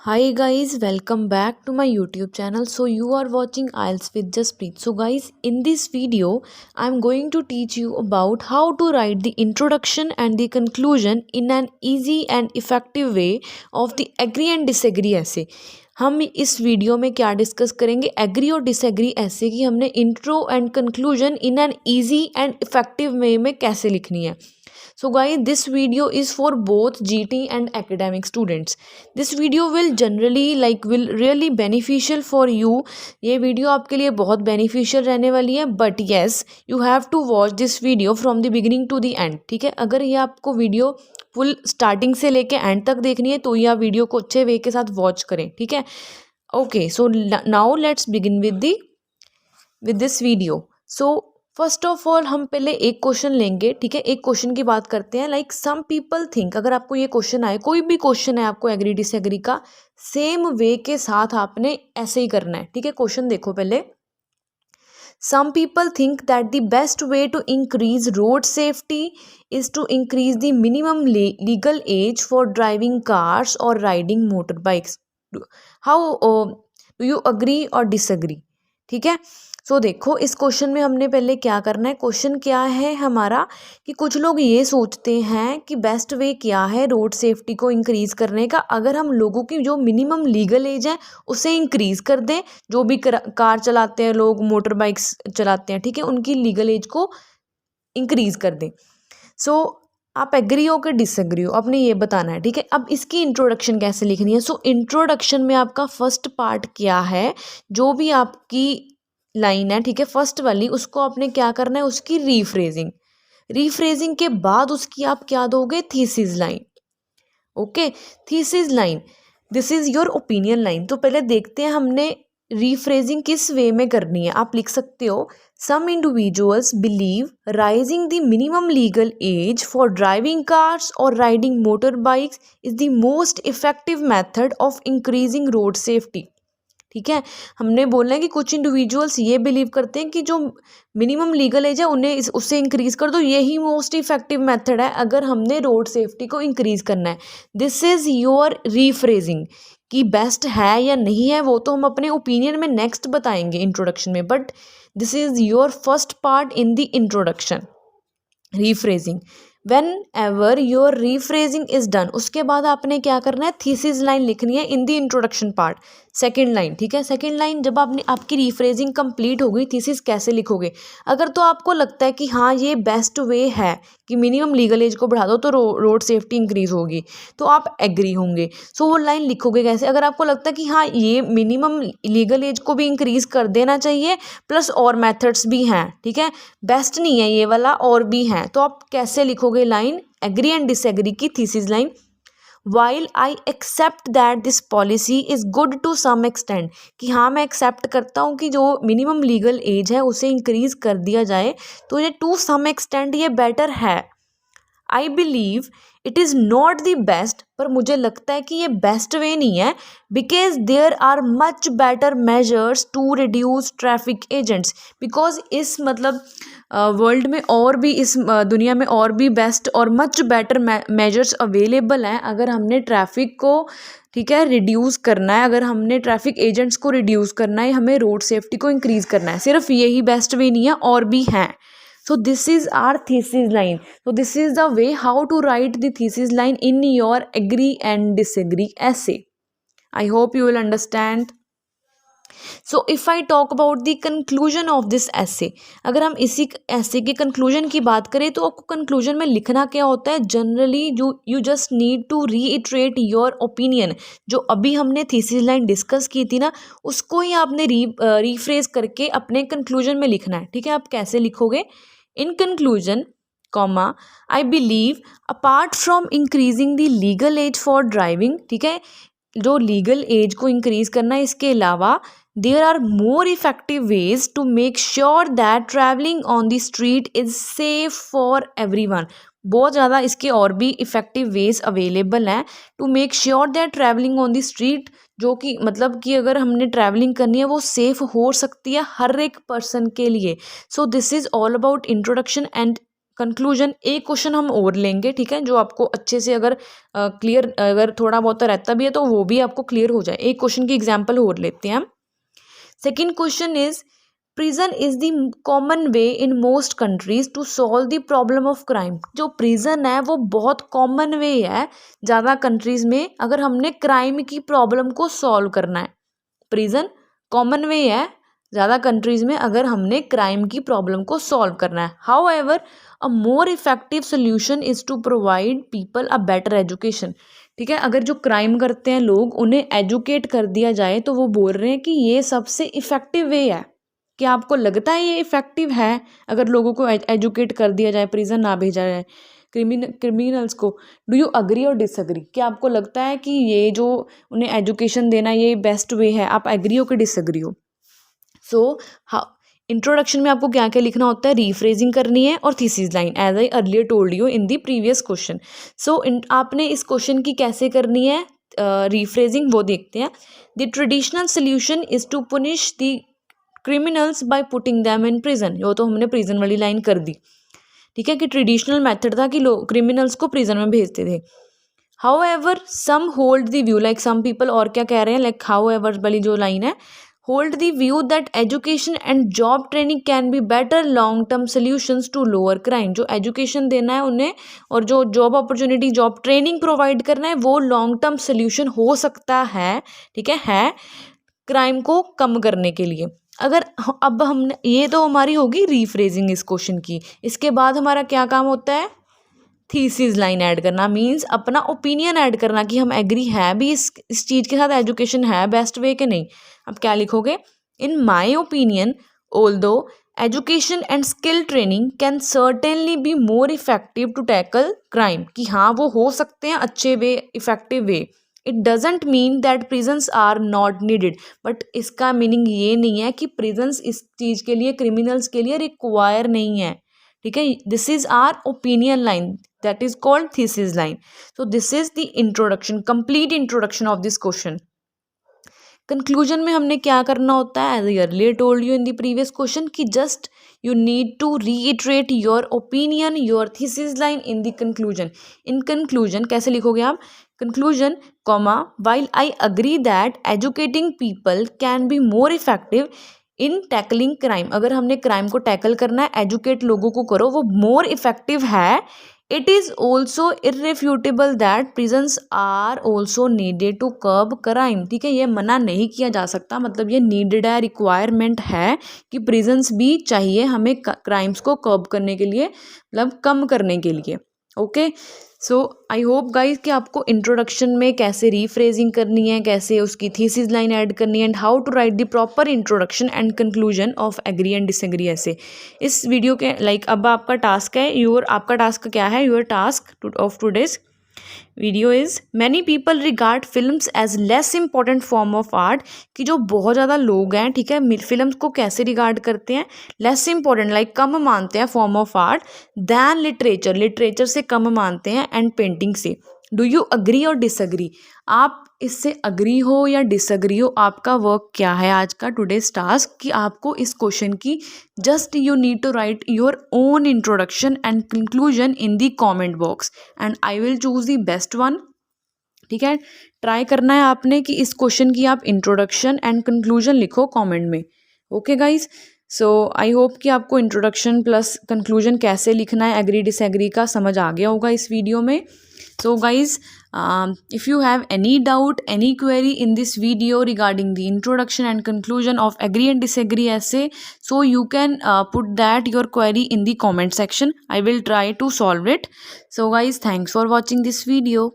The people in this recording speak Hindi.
Hi guys, welcome back to my YouTube channel. So you are watching IELTS with Jaspreet. So guys, in this video, I'm going to teach you about how to write the introduction and the conclusion in an easy and effective way of the agree and disagree essay. हम इस वीडियो में क्या डिस्कस करेंगे, एग्री और डिसएग्री ऐसे कि हमने intro and conclusion in an easy and effective way में कैसे लिखनी है. So guys, this video is for both GT and academic students. This video will will really beneficial for you. ये वीडियो आपके लिए बहुत beneficial रहने वाली है. But yes, you have to watch this video from the beginning to the end. ठीक है, अगर ये आपको वीडियो फुल स्टार्टिंग से लेके एंड तक देखनी है तो यह वीडियो को अच्छे वे के साथ वॉच करें. ठीक है, okay. So now let's begin with this video. So first of all हम पहले एक क्वेश्चन लेंगे. ठीक है, एक क्वेश्चन की बात करते हैं. लाइक सम पीपल थिंक, अगर आपको ये क्वेश्चन आए, कोई भी क्वेश्चन है आपको एग्री डिसएग्री का, सेम वे के साथ आपने ऐसे ही करना है. ठीक है, क्वेश्चन देखो पहले. Some people think that the best way to increase road safety is to increase the minimum legal age for driving cars और riding motor bikes. How do you agree और डिसएग्री? ठीक है, सो देखो इस क्वेश्चन में हमने पहले क्या करना है. क्वेश्चन क्या है हमारा कि कुछ लोग ये सोचते हैं कि बेस्ट वे क्या है रोड सेफ्टी को इंक्रीज़ करने का, अगर हम लोगों की जो मिनिमम लीगल एज है उसे इंक्रीज़ कर दें. जो भी कार चलाते हैं लोग, मोटर बाइक्स चलाते हैं, ठीक है, उनकी लीगल एज को इंक्रीज़ कर दें. सो आप एग्री हो कि डिसएग्री हो, आपने ये बताना है. ठीक है, अब इसकी इंट्रोडक्शन कैसे लिखनी है. सो इंट्रोडक्शन में आपका फर्स्ट पार्ट क्या है, जो भी आपकी लाइन है, ठीक है, फर्स्ट वाली, उसको आपने क्या करना है, उसकी रीफ्रेजिंग के बाद उसकी आप क्या दोगे, thesis line. Okay, thesis line, this is your opinion line. तो पहले देखते हैं हमने रीफ्रेजिंग किस वे में करनी है. आप लिख सकते हो, some individuals believe rising the minimum legal age for driving cars और riding motor bikes is the most effective method of increasing road safety. ठीक है, हमने बोलना है कि कुछ इंडिविजुअल्स ये बिलीव करते हैं कि जो मिनिमम लीगल एज है उन्हें उससे इंक्रीज़ कर दो, यही मोस्ट इफेक्टिव मेथड है अगर हमने रोड सेफ्टी को इंक्रीज़ करना है. This is your rephrasing. कि बेस्ट है या नहीं है वो तो हम अपने ओपिनियन में नेक्स्ट बताएंगे इंट्रोडक्शन में, but this is your first part in the introduction, rephrasing. When ever your rephrasing is done, उसके बाद आपने क्या करना है, थीसिस लाइन लिखनी है in the introduction part, second line. ठीक है, सेकेंड लाइन जब आपकी रीफ्रेजिंग कंप्लीट हो गई, थीसिस कैसे लिखोगे. अगर तो आपको लगता है कि हाँ ये बेस्ट वे है कि मिनिमम लीगल एज को बढ़ा दो तो रोड सेफ्टी इंक्रीज होगी, तो आप एग्री होंगे. सो वो लाइन लिखोगे कैसे. अगर आपको लगता है कि हाँ ये मिनिमम लीगल एज को भी इंक्रीज कर देना चाहिए, प्लस और मेथड्स भी हैं, ठीक है, बेस्ट नहीं है ये वाला, और भी हैं, तो आप कैसे लिखोगे लाइन, एग्री एंड डिसएग्री की thesis line. While I accept that this policy is good to some extent, कि हाँ मैं एक्सेप्ट करता हूँ कि जो मिनिमम लीगल एज है उसे इंक्रीज कर दिया जाए, तो ये टू सम एक्सटेंट ये बेटर है. I believe it is not the best, पर मुझे लगता है कि ये बेस्ट वे नहीं है, because there are much better measures to reduce traffic agents. Because इस मतलब वर्ल्ड में और भी, इस दुनिया में और भी बेस्ट और मच बेटर मेजर्स अवेलेबल हैं अगर हमने ट्रैफिक को, ठीक है, रिड्यूस करना है, अगर हमने ट्रैफिक एजेंट्स को रिड्यूस करना है, हमें रोड सेफ्टी को इंक्रीज़ करना है. सिर्फ यही बेस्ट वे नहीं है, और भी हैं. So this is our thesis line. So this is the way how to write the thesis line in your agree and disagree essay. I hope you will understand. So if I talk about the conclusion of this essay, अगर हम इसी essay के conclusion की बात करें तो आपको conclusion में लिखना क्या होता है. Generally you just need to reiterate your opinion. जो अभी हमने thesis line discuss की थी ना, उसको ही आपने rephrase करके अपने conclusion में लिखना है. ठीक है, आप कैसे लिखोगे, in conclusion, comma, I believe apart from increasing the legal age for driving, ठीक है, जो लीगल एज को इंक्रीज करना है, इसके अलावा there are more effective ways to make sure that travelling on the street is safe for everyone. बहुत ज़्यादा इसके और भी इफ़ेक्टिव वेज अवेलेबल हैं to make sure that travelling on the street, जो कि मतलब कि अगर हमने ट्रैवलिंग करनी है वो सेफ़ हो सकती है हर एक पर्सन के लिए. So this is all about introduction and conclusion एक क्वेश्चन हम और लेंगे, ठीक है, जो आपको अच्छे से अगर क्लियर अगर थोड़ा बहुत रहता भी है तो वो भी आपको क्लियर हो जाए। एक क्वेश्चन की एग्जाम्पल और लेते हैं हम। Second question is prison is the common way in most countries to solve the problem of crime. जो प्रिजन है वो बहुत कॉमन वे है ज़्यादा कंट्रीज में अगर हमने क्राइम की प्रॉब्लम को सॉल्व करना है। प्रिजन कॉमन वे है ज़्यादा कंट्रीज में अगर हमने क्राइम की प्रॉब्लम को सॉल्व करना है। However a more effective solution is to provide people a better education. ठीक है, अगर जो क्राइम करते हैं लोग उन्हें एजुकेट कर दिया जाए तो वो बोल रहे हैं कि ये सबसे इफ़ेक्टिव वे है। क्या आपको लगता है ये इफ़ेक्टिव है अगर लोगों को एजुकेट कर दिया जाए, प्रिजन ना भेजा जाए क्रिमिनल्स को? डू यू अग्री और डिसअग्री? क्या आपको लगता है कि ये जो उन्हें एजुकेशन देना ये बेस्ट वे है? आप एग्री हो कि डिसअग्री हो? सो इंट्रोडक्शन में आपको क्या क्या लिखना होता है? रीफ्रेजिंग करनी है और thesis line, as I earlier told you in the previous question. So आपने इस क्वेश्चन की कैसे करनी है रीफ्रेजिंग, वो देखते हैं। The traditional solution is to punish the criminals by putting them in prison. यो तो हमने प्रिजन वाली लाइन कर दी, ठीक है, कि ट्रेडिशनल मेथड था कि लोग क्रिमिनल्स को प्रिजन में भेजते थे। However some hold the view, like some people, और क्या कह रहे हैं, लाइक हाउ एवर वाली जो लाइन है, hold the view that education and job training can be better long term solutions to lower crime। जो एजुकेशन देना है उन्हें और जो job opportunity job training provide करना है वो लॉन्ग टर्म सोल्यूशन हो सकता है, ठीक है क्राइम को कम करने के लिए। अगर अब हमने ये तो हमारी होगी रीफ्रेजिंग इस क्वेश्चन की। इसके बाद हमारा क्या काम होता है? थीसिस लाइन ऐड करना, मींस अपना ओपिनियन ऐड करना कि हम एग्री है भी इस चीज़ के साथ, एजुकेशन है बेस्ट वे के नहीं। अब क्या लिखोगे? In my opinion although education and skill training can certainly be more effective to tackle crime. कि हाँ वो हो सकते हैं अच्छे way, effective way. It doesn't mean that prisons are not needed, but इसका मीनिंग ये नहीं है कि प्रिजन्स इस चीज़ के लिए, क्रिमिनल्स के लिए रिक्वायर नहीं है, ठीक है। This is our opinion line, that is called thesis line. So this is the introduction, complete introduction of this question. Conclusion में हमने क्या करना होता है? As I earlier told you in the previous question कि just you need to reiterate your opinion, your thesis line in the conclusion. In conclusion कैसे लिखोगे आप? Conclusion comma while I agree that educating people can be more effective in tackling crime. अगर हमने क्राइम को टैकल करना है, एजुकेट लोगों को करो, वो मोर इफेक्टिव है। It is also irrefutable that prisons are also needed to curb crime. ठीक है, ये मना नहीं किया जा सकता, मतलब ये नीडेड है, रिक्वायरमेंट है कि प्रिजन्स भी चाहिए हमें क्राइम्स को कर्ब करने के लिए, मतलब कम करने के लिए। Okay, so I hope guys कि आपको इंट्रोडक्शन में कैसे रीफ्रेजिंग करनी है, कैसे उसकी थीसिस लाइन ऐड करनी है, and how to write the proper introduction and conclusion of agree and disagree ऐसे इस वीडियो के लाइक अब आपका टास्क है आपका टास्क क्या है? Your task of today's video is many people regard films as less important form of art. कि जो बहुत ज़्यादा लोग हैं, ठीक है, फिल्म्स को कैसे रिगार्ड करते हैं? लेस इंपॉर्टेंट, लाइक कम मानते हैं form of art than literature, literature से कम मानते हैं, एंड पेंटिंग से। डू यू अग्री और डिसअग्री? आप इससे अग्री हो या डिसअग्री हो? आपका वर्क क्या है आज का टुडेज टास्क कि आपको इस क्वेश्चन की just you need to write your own introduction and conclusion in the comment box and I will choose the best one. ठीक है, ट्राई करना है आपने कि इस क्वेश्चन की आप इंट्रोडक्शन एंड कंक्लूजन लिखो कमेंट में। Okay guys, so I hope कि आपको इंट्रोडक्शन प्लस कंक्लूजन कैसे लिखना है, एग्री डिसएग्री का समझ आ गया होगा इस वीडियो में। So guys, if you have any doubt, any query in this video regarding the introduction and conclusion of agree and disagree essay, so you can put that your query in the comment section. I will try to solve it. So guys, thanks for watching this video.